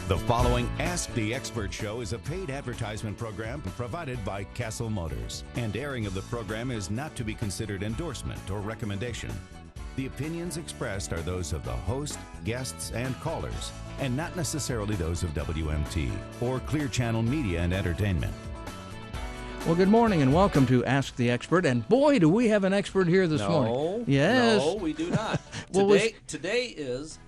The following Ask the Expert show is a paid advertisement program provided by Cassill Motors, and airing of the program is not to be considered endorsement or recommendation. The opinions expressed are those of the host, guests, and callers, and not necessarily those of WMT or Clear Channel Media and Entertainment. Well, good morning and welcome to Ask the Expert. And boy, do we have an expert here this morning. Yes. No, we do not. Well, today is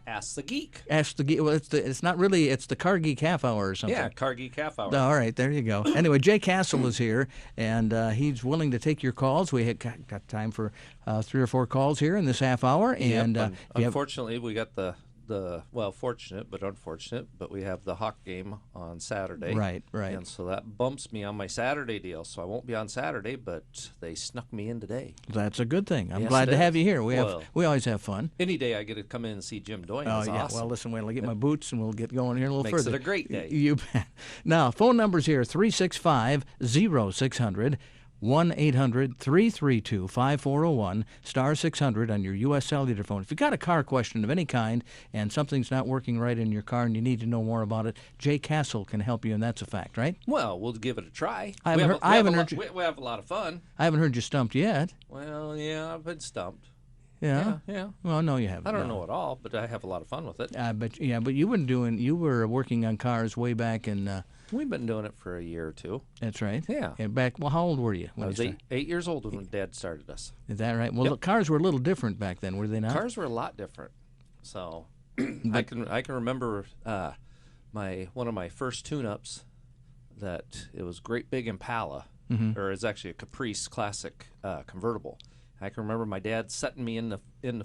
Ask the Geek. Ask the Geek. Well, it's not really. It's the Car Geek Half Hour or something. Yeah, Car Geek Half Hour. All right, there you go. Anyway, Jay Cassill is here, and he's willing to take your calls. We got time for 3 or 4 calls here in this half hour. And unfortunately, we got fortunate but unfortunate, but we have the Hawk game on Saturday. Right. And so that bumps me on my Saturday deal, so I won't be on Saturday, but they snuck me in today. That's a good thing. I'm Yes, glad it to have is. you here. We always have fun. Any day I get to come in and see Jim Doyne. Oh, That's yeah. awesome. Well, listen, wait till I get my boots and we'll get going here a little Makes further. it a great day. You bet. Now, phone numbers here, 365-0600, 1-800-332-5401, star 600 on your U.S. cellular phone. If you've got a car question of any kind and something's not working right in your car and you need to know more about it, Jay Cassill can help you, and that's a fact, right? Well, we'll give it a try. I We haven't heard you. have a lot of fun. I haven't heard you stumped yet. Well, yeah, I've been stumped. Yeah? Yeah. Well, no, you haven't. I don't no. know it all, but I have a lot of fun with it. But you were working on cars way back in. We've been doing it for a year or two. That's right. Yeah. And well, how old were you? I was 8 years old when Dad started us. Is that right? Well, Yep. look, cars were a little different back then, were they not? Cars were a lot different. So I can remember one of my first tune-ups that it was great big Impala, or it's actually a Caprice Classic convertible. I can remember my dad setting me in the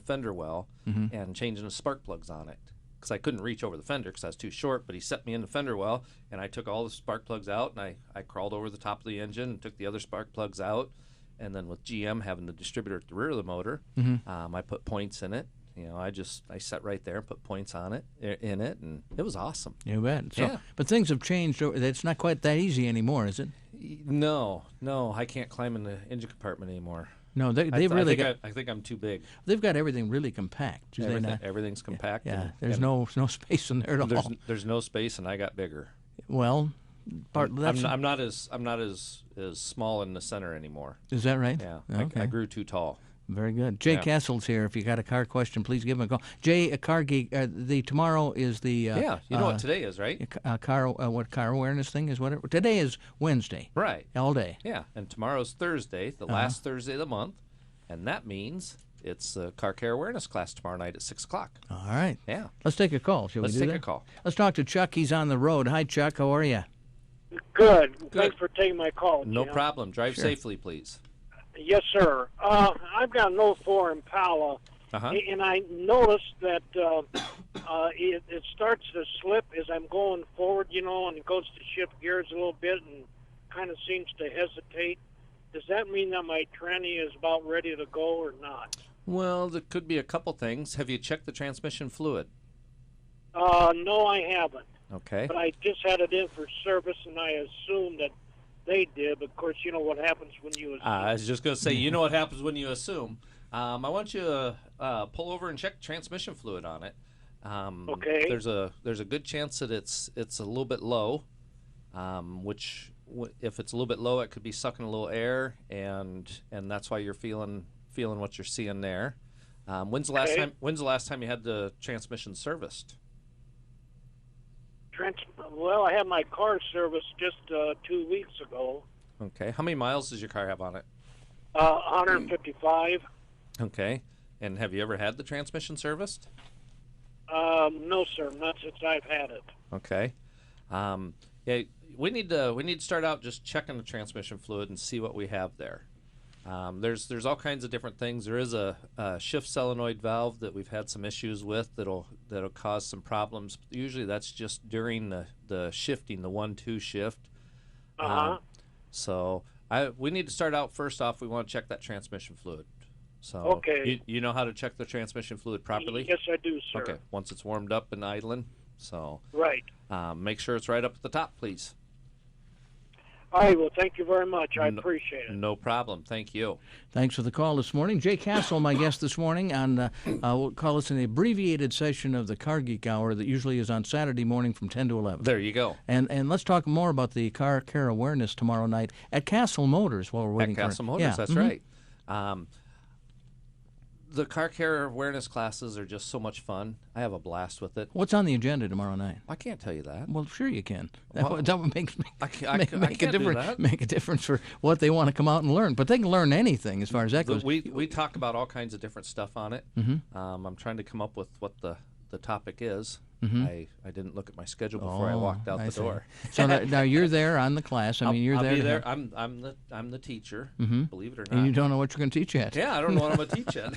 fender well and changing the spark plugs on it, because I couldn't reach over the fender because I was too short, but he set me in the fender well, and I took all the spark plugs out, and I crawled over the top of the engine and took the other spark plugs out, and then with GM having the distributor at the rear of the motor, I put points in it. I sat right there and put points on it, in it, and it was awesome. You bet. So, yeah. But things have changed. It's not quite that easy anymore, is it? No, I can't climb in the engine compartment anymore. No, I think I'm too big. They've got everything really compact. Do they not? Everything's compact. Yeah, there's no space in there at all. There's no space, and I got bigger. Well, I'm not as small in the center anymore. Is that right? Yeah, Okay. I grew too tall. Very good. Jay Cassill's here. If you got a car question, please give him a call. Jay, a Car Geek. Tomorrow is the you know what today is, right? What car awareness thing is? Whatever. Today is Wednesday. Right. All day. Yeah, and tomorrow's Thursday, the last Thursday of the month, and that means it's the car care awareness class tomorrow night at 6:00. All right. Yeah. Let's take a call. Shall we do that? Let's take a call. Let's talk to Chuck. He's on the road. Hi, Chuck. How are you? Good. Thanks for taking my call. No Jim. problem. Drive safely, please. Yes, sir. I've got an 04 Impala, and I noticed that it starts to slip as I'm going forward, and it goes to shift gears a little bit and kind of seems to hesitate. Does that mean that my tranny is about ready to go or not? Well, there could be a couple things. Have you checked the transmission fluid? No, I haven't. Okay. But I just had it in for service, and I assumed that they did. But of course, you know what happens when you assume. I was just going to say, you know what happens when you assume. I want you to pull over and check the transmission fluid on it. Okay. There's a good chance that it's a little bit low, which if it's a little bit low, it could be sucking a little air, and that's why you're feeling what you're seeing there. When's the last time you had the transmission serviced? Well, I had my car serviced just 2 weeks ago. Okay. How many miles does your car have on it? 155. Okay. And have you ever had the transmission serviced? No, sir, not since I've had it. Okay. Yeah, we need to start out just checking the transmission fluid and see what we have there. There's all kinds of different things. There is a shift solenoid valve that we've had some issues with that'll cause some problems. Usually that's just during the shifting, the 1-2 shift. So we need to start out first off. We want to check that transmission fluid. So okay. You know how to check the transmission fluid properly? Yes, I do, sir. Okay. Once it's warmed up and idling. So right. Make sure it's right up at the top, please. All right, well, thank you very much. I appreciate it. No problem. Thank you. Thanks for the call this morning. Jay Cassill, my guest this morning, on we'll call this an abbreviated session of the Car Geek Hour that usually is on Saturday morning from 10 to 11. There you go. And let's talk more about the car care awareness tomorrow night at Cassill Motors while we're waiting At Cassill Motors, that's right. The car care awareness classes are just so much fun. I have a blast with it. What's on the agenda tomorrow night? I can't tell you that. Well, sure you can. Well, that would make I can't do that. Make a difference for what they want to come out and learn. But they can learn anything as far as that goes. We talk about all kinds of different stuff on it. I'm trying to come up with what the topic is. I didn't look at my schedule before I walked out the door. So now you're there on the class. I mean, you're I'll there. Be there. I'm the teacher. Believe it or not. And you don't know what you're going to teach yet. Yeah, I don't know what I'm going to teach yet.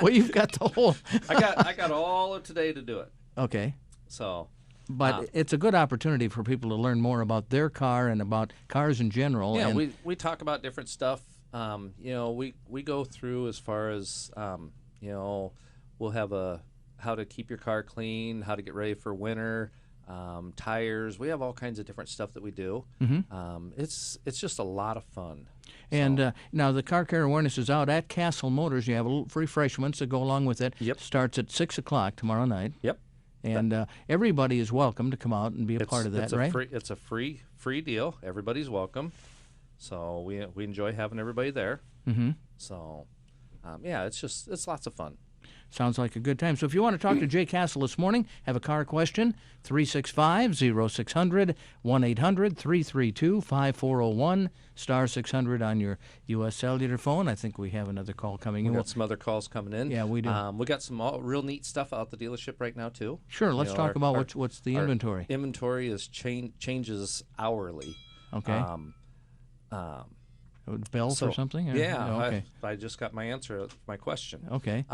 Well, you've got the whole. I got all of today to do it. Okay. So. But it's a good opportunity for people to learn more about their car and about cars in general. Yeah, and we talk about different stuff. We go through as far as we'll have how to keep your car clean, how to get ready for winter, tires. We have all kinds of different stuff that we do. It's just a lot of fun. And now the car care awareness is out at Cassill Motors. You have a little refreshments that go along with it. Yep. Starts at 6 o'clock tomorrow night. Yep. And everybody is welcome to come out and be a part of that, right? It's a free deal. Everybody's welcome. So we enjoy having everybody there. So, it's lots of fun. Sounds like a good time. So if you want to talk to Jay Cassill this morning, have a car question, 365-0600, 1-800-332-5401, star 600 on your U.S. cellular phone. I think we have another call coming in. We got some other calls coming in. Yeah, we do. We got some real neat stuff out the dealership right now, too. Sure, let's talk about what's the inventory. Inventory is changes hourly. Okay. Bell for something? Yeah, Oh, okay. I just got my answer to my question. Okay.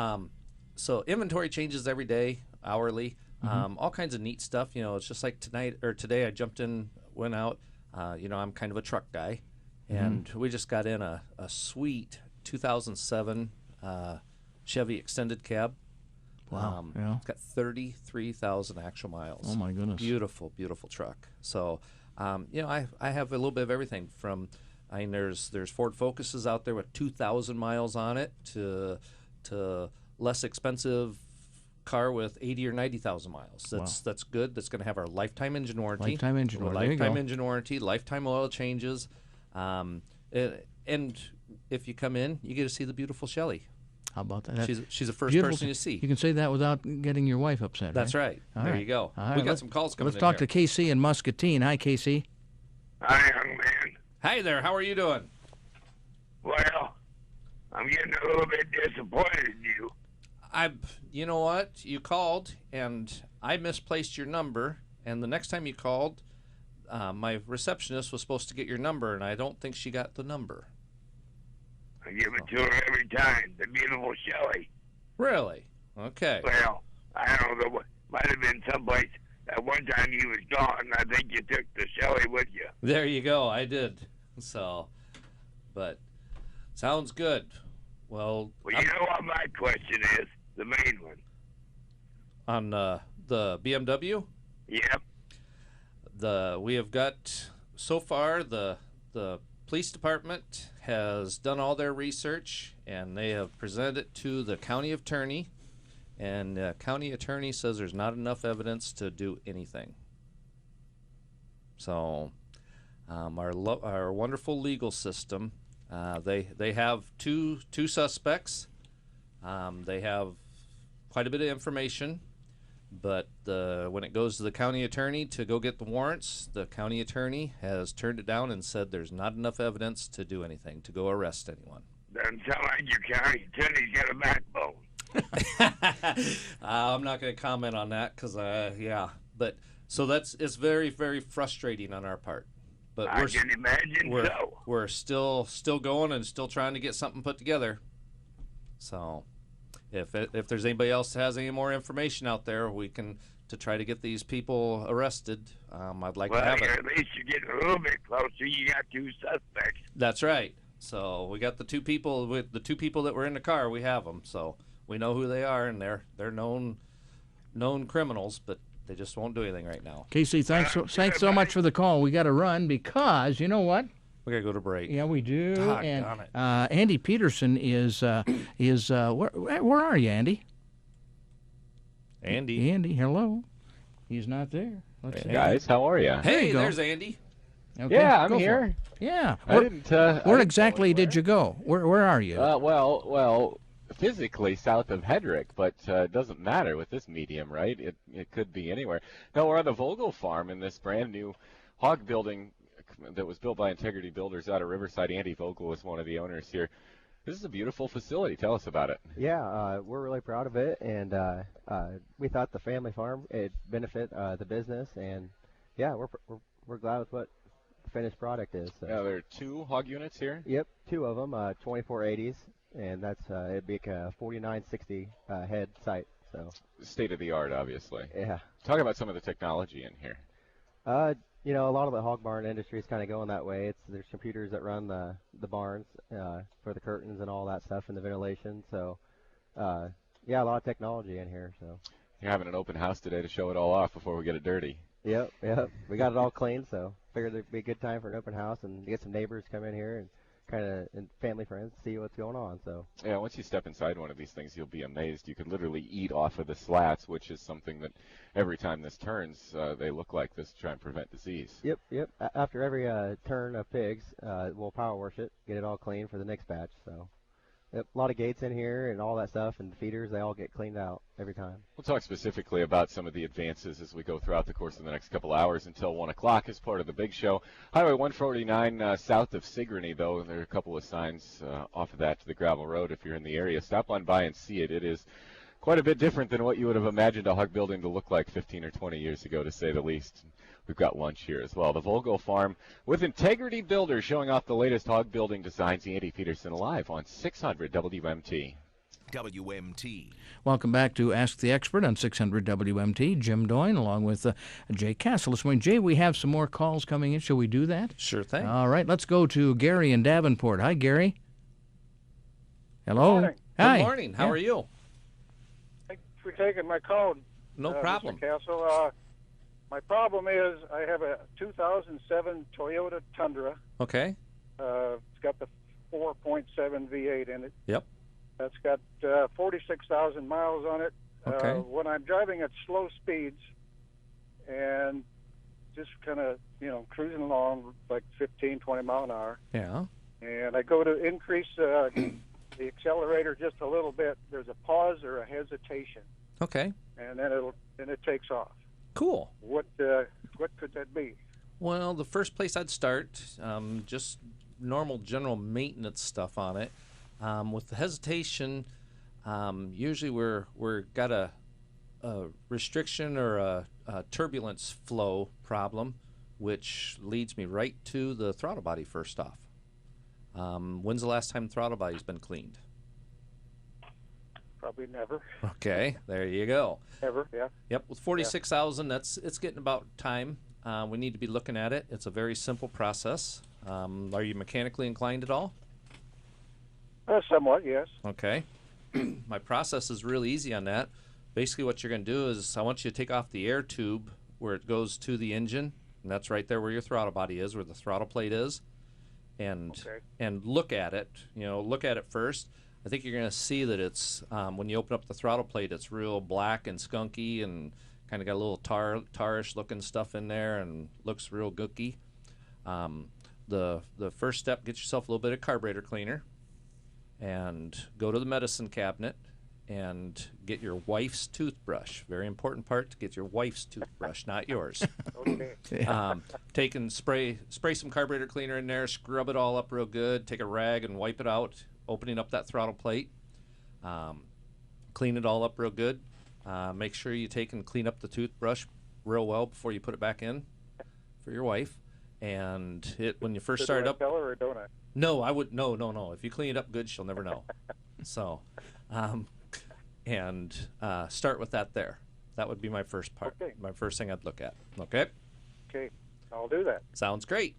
So inventory changes every day, hourly. All kinds of neat stuff. It's just like today I jumped in, went out. I'm kind of a truck guy, and we just got in a sweet 2007 Chevy extended cab. Wow. It's got 33,000 actual miles. Oh my goodness. Beautiful, beautiful truck. So, I have a little bit of everything from. There's Ford Focuses out there with 2,000 miles on it to less expensive car with 80 or 90,000 miles. That's good. That's going to have our lifetime engine warranty. Lifetime engine warranty. Lifetime oil changes. And if you come in, you get to see the beautiful Shelley. How about that? She's the first person you see. You can say that without getting your wife upset. That's right. There you go. We got some calls coming in. Let's talk to Casey in Muscatine. Hi, Casey. Hi, young man. Hi there. How are you doing? Well, I'm getting a little bit disappointed in you. You know what? You called, and I misplaced your number. And the next time you called, my receptionist was supposed to get your number, and I don't think she got the number. I give it to her every time. The beautiful Shelley. Really? Okay. Well, I don't know. Might have been someplace. At one time you was gone. I think you took the Shelley with you. There you go. I did. So, but sounds good. Well, you know what my question is? The main one. On the BMW? Yep. We have got, so far, the police department has done all their research, and they have presented it to the county attorney, and the county attorney says there's not enough evidence to do anything. So, our wonderful legal system, they have two suspects. They have quite a bit of information, but when it goes to the county attorney to go get the warrants, the county attorney has turned it down and said there's not enough evidence to do anything, to go arrest anyone. Doesn't sound like your county attorney's got a backbone. I'm not going to comment on that because, but so it's very, very frustrating on our part. But I can imagine so. We're still going and still trying to get something put together. So, if there's anybody else that has any more information out there, we can to try to get these people arrested. I'd like to have it. At least you're getting a little bit closer. You got two suspects. That's right. So we got the two people that were in the car. We have them. So we know who they are, and they're known criminals, but they just won't do anything right now. Casey, thanks so much for the call. We got to run because you know what? We got to go to break. Yeah, we do. Doggone it. Andy Peterson is where are you, Andy? Andy, hello. He's not there. Let's see. Guys, how are you? Hey, you go. there's Andy. Okay, Yeah, I'm go for here. it. Yeah. I didn't. Where exactly did you go? Where are you? Well, physically south of Hedrick, but it doesn't matter with this medium, right? It could be anywhere. No, we're on the Vogel farm in this brand new hog building that was built by Integrity Builders out of Riverside. Andy Vogel is one of the owners here. This is a beautiful facility. Tell us about it. Yeah, we're really proud of it, and we thought the family farm it'd benefit the business, and yeah, we're glad with what the finished product is. So. Yeah, there are 2 hog units here. Yep, 2 of them, 2480s, and that's it'd be a 4960 head site. So State of the art, obviously. yeah. Talk about some of the technology in here. You know, a lot of the hog barn industry is kind of going that way. There's computers that run the barns for the curtains and all that stuff and the ventilation. So, yeah, a lot of technology in here. So You're having an open house today to show it all off before we get it dirty. Yep. We got it all clean, so figured it'd be a good time for an open house and get some neighbors come in here and and family friends see what's going on. So yeah, once you step inside one of these things, you'll be amazed. You could literally eat off of the slats, which is something that every time this turns, they look like this to try and prevent disease. Yep. After every turn of pigs, we'll power wash it, get it all clean for the next batch. So yep, a lot of gates in here and all that stuff, and the feeders, they all get cleaned out every time. We'll talk specifically about some of the advances as we go throughout the course of the next couple hours until 1 o'clock as part of the big show. Highway 149 south of Sigourney, though, there are a couple of signs off of that to the gravel road. If you're in the area, stop on by and see it. It is quite a bit different than what you would have imagined a hog building to look like 15 or 20 years ago, to say the least. We've got lunch here as well. The Vogel Farm with Integrity Builders showing off the latest hog building designs. Andy Peterson live on 600 WMT. WMT. Welcome back to Ask the Expert on 600 WMT. Jim Doyne along with Jay Cassill this morning. Jay, we have some more calls coming in. Shall we do that? Sure thing. All right, let's go to Gary in Davenport. Hi, Gary. Hello. Good morning. Hi. Good morning. How are you? Thanks for taking my call. No problem. Mr. Cassill. My problem is I have a 2007 Toyota Tundra. Okay. It's got the 4.7 V8 in it. Yep. That's got 46,000 miles on it. Okay. When I'm driving at slow speeds and just kind of, cruising along like 15, 20 mile an hour, Yeah. and I go to increase the accelerator just a little bit, there's a pause or a hesitation, Okay. and then it takes off. Cool. What could that be? Well, the first place I'd start, just normal general maintenance stuff on it. With the hesitation, usually we're got a restriction or a turbulence flow problem, which leads me right to the throttle body first off. When's the last time the throttle body's been cleaned? Probably never. Okay, there you go. Ever, yeah. Yep, with 46,000, it's getting about time. We need to be looking at it. It's a very simple process. Are you mechanically inclined at all? Somewhat, yes. Okay. My process is really easy on that. Basically what you're going to do is I want you to take off the air tube where it goes to the engine, and that's right there where your throttle body is, where the throttle plate is, and look at it. Look at it first. I think you're going to see that it's, when you open up the throttle plate, it's real black and skunky and kind of got a little tarish looking stuff in there and looks real gooky. The first step, get yourself a little bit of carburetor cleaner and go to the medicine cabinet and get your wife's toothbrush. Very important part, to get your wife's toothbrush, not yours. Okay. Take and spray some carburetor cleaner in there, scrub it all up real good, take a rag and wipe it out, opening up that throttle plate. Clean it all up real good. Make sure you take and clean up the toothbrush real well before you put it back in for your wife. And when you first start up, tell her or don't I? no, I would no. If you clean it up good, she'll never know. So, start with that there. That would be my first part. Okay. My first thing I'd look at. Okay. Okay, I'll do that. Sounds great.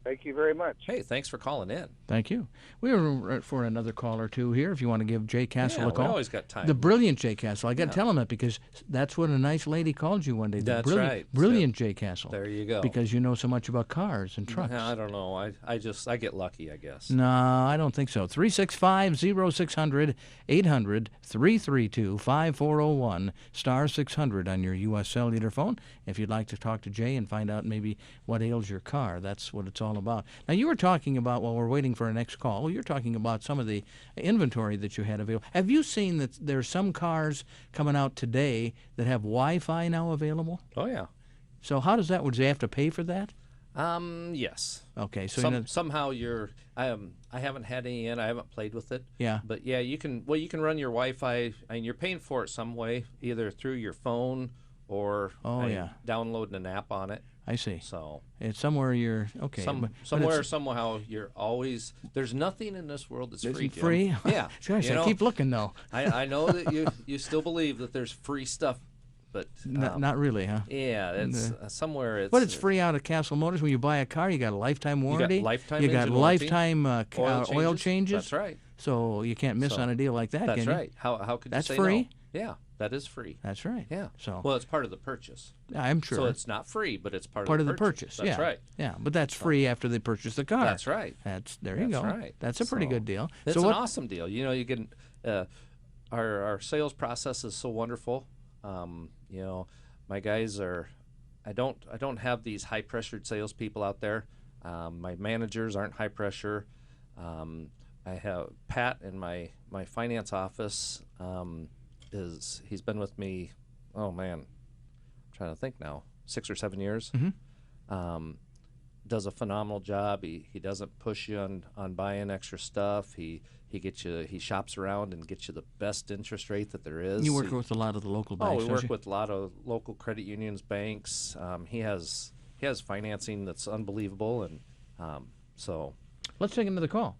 Thank you very much. Hey, thanks for calling in. Thank you. We were for another call or two here if you want to give Jay Cassill a call. We always got time. The brilliant Jay Cassill. I got to tell him that because that's what a nice lady called you one day. The That's right. Brilliant Jay Cassill. There you go. Because you know so much about cars and trucks. I don't know. I get lucky, I guess. No, I don't think so. 365-0600, 800-332-5401, star 600 on your U.S. cellular phone. If you'd like to talk to Jay and find out maybe what ails your car, that's what it's all about. Now, you were talking about, while we're waiting for our next call, you're talking about some of the inventory that you had available. Have you seen that there's some cars coming out today that have Wi-Fi now available? Oh, yeah. So how does that work? Do they have to pay for that? Yes. Okay, so somehow I haven't had any in. I haven't played with it. Yeah. But yeah, you can run your Wi-Fi. I mean, you're paying for it some way, either through your phone or downloading an app on it. I see. So it's somewhere you're okay. Somehow you're always. There's nothing in this world that's free. Jim. Free? Yeah. Gosh, I keep looking though. I know that you still believe that there's free stuff, but not really, huh? Yeah, it's somewhere. It's but it's free out of Cassill Motors. When you buy a car, you got a lifetime warranty. You got lifetime. You got lifetime oil changes. That's right. So you can't miss on a deal like that. That's can you? right. How could you say That's free? No? Yeah, that is free. That's right. Yeah. So well, it's part of the purchase. I'm sure. So it's not free, but it's part of the purchase. That's right. Yeah, but that's free after they purchase the car. That's right. There you go. Right. That's a pretty good deal. It's an awesome deal. You know, you can. Our sales process is so wonderful. You know, my guys are. I don't have these high pressured salespeople out there. My managers aren't high pressure. I have Pat in my finance office. He's been with me, oh man, I'm trying to think now, 6 or 7 years. Mm-hmm. Does a phenomenal job. He doesn't push you on buying extra stuff. He shops around and gets you the best interest rate that there is. You work with a lot of the local banks. We work with a lot of local credit unions, banks. He has financing that's unbelievable, and so. Let's take another call.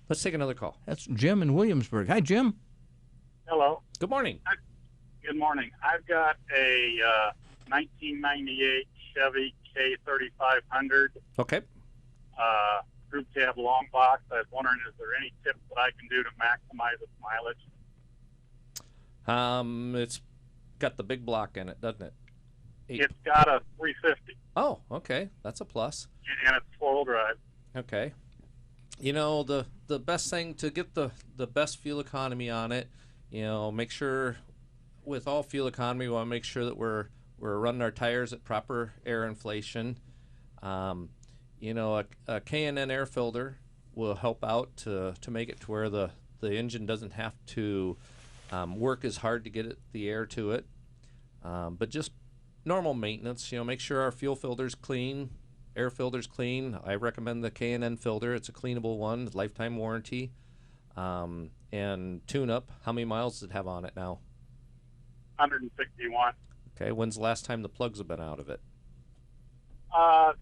That's Jim in Williamsburg. Hi, Jim. Hello. Good morning. Good morning. I've got a 1998 Chevy K3500. Okay. Group cab long box. I was wondering, is there any tips that I can do to maximize its mileage? It's got the big block in it, doesn't it? It's got a 350. Oh, okay. That's a plus. And it's four-wheel drive. Okay. You know, the best thing to get the best fuel economy on it, you know, make sure with all fuel economy, we want to make sure that we're running our tires at proper air inflation. You know, a K&N air filter will help out to make it to where the engine doesn't have to work as hard to get the air to it. But just normal maintenance, you know, make sure our fuel filter's clean, air filter's clean. I recommend the K&N filter. It's a cleanable one, lifetime warranty. And tune-up, how many miles does it have on it now? 161. Okay, when's the last time the plugs have been out of it?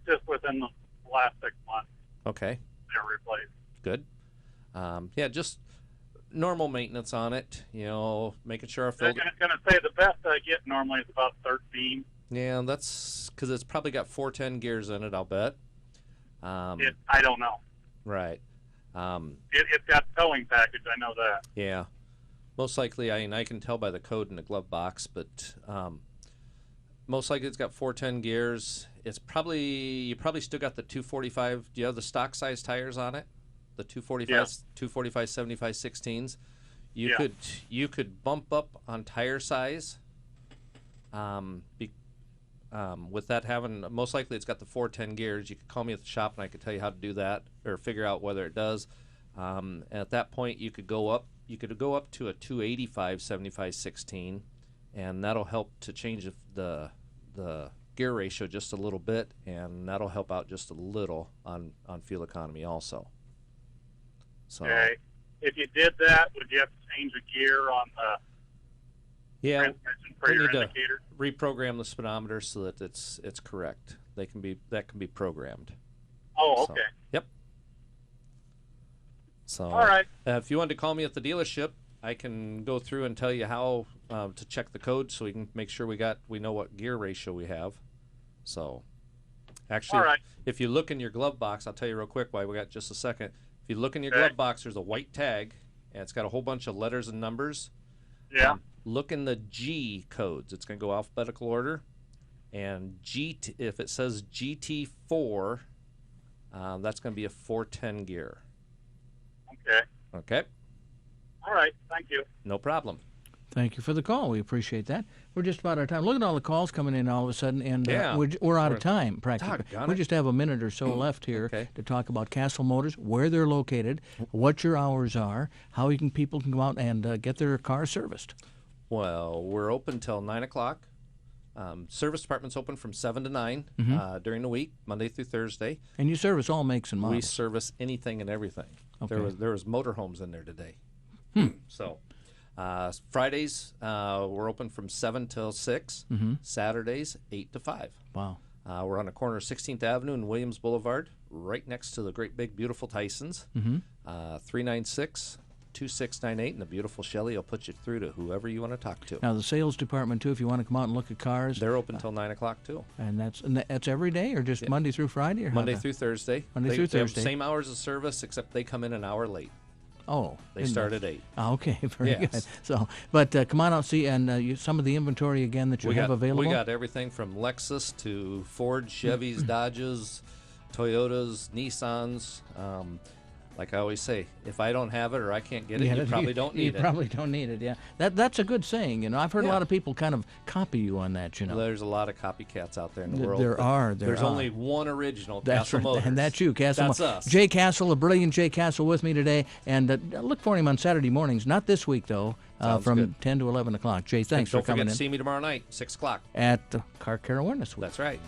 Just within the last 6 months. Okay. They're replaced. Good. Yeah, just normal maintenance on it, you know, making sure our filter... I'm going to say the best I get normally is about 13. Yeah, that's because it's probably got 410 gears in it, I'll bet. I don't know. Right. It's got towing package, I know that. Yeah. Most likely, I can tell by the code in the glove box, but most likely it's got 410 gears. You probably still got the 245. Do you have the stock size tires on it? The 245, yeah. 245 75 16s. Yeah. You could bump up on tire size. With that having, most likely it's got the 410 gears. You could call me at the shop and I could tell you how to do that or figure out whether it does. At that point, you could go up to a 285 75 16, and that'll help to change the gear ratio just a little bit, and that'll help out just a little on fuel economy also. So, okay. If you did that, would you have to change the gear on the transmission for your indicator? Reprogram the speedometer so that it's correct. That can be programmed. Oh, okay. So, yep. So, all right. If you wanted to call me at the dealership, I can go through and tell you how to check the code so we can make sure we know what gear ratio we have. So, Actually, All right. if you look in your glove box, I'll tell you real quick why we got just a second. If you look in your glove box, there's a white tag, and it's got a whole bunch of letters and numbers. Yeah. Look in the G codes. It's going to go alphabetical order. And if it says GT4, that's going to be a 410 gear. Okay. Okay? All right. Thank you. No problem. Thank you for the call. We appreciate that. We're just about out of time. Look at all the calls coming in all of a sudden, and we're out of time practically. We just have a minute or so left here to talk about Cassill Motors, where they're located, what your hours are, how people can come out and get their car serviced. Well, we're open till 9 o'clock. Service department's open from 7 to 9 during the week, Monday through Thursday. And you service all makes and models. We service anything and everything. Okay. There was motorhomes in there today. So Fridays, we're open from 7 till 6. Saturdays, 8 to 5. Wow. We're on the corner of 16th Avenue and Williams Boulevard, right next to the great big beautiful Tysons. 396-2698, and the beautiful Shelley will put you through to whoever you want to talk to. Now the sales department too, if you want to come out and look at cars, they're open till 9 o'clock too. And that's every day, or just Monday through Friday, or Monday through Thursday. Monday through They have Thursday. the same hours of service, except they come in an hour late. Oh, they start at 8. Okay, very good. So, but come on out and see, and some of the inventory again that you have available. We got everything from Lexus to Ford, Chevys, Dodges, Toyotas, Nissans. Like I always say, if I don't have it or I can't get it, you probably don't need it. You probably don't need it, yeah. That's a good saying, you know. I've heard a lot of people kind of copy you on that, you know. There's a lot of copycats out there in the world. There's only one original, that's Cassill Motors. And that's you, Cassill. That's us. Jay Cassill, a brilliant Jay Cassill with me today. And look for him on Saturday mornings. Not this week, though, from 10 to 11 o'clock. Jay, thanks for coming in. Don't forget to see me tomorrow night, 6 o'clock. At the Car Care Awareness Week. That's right.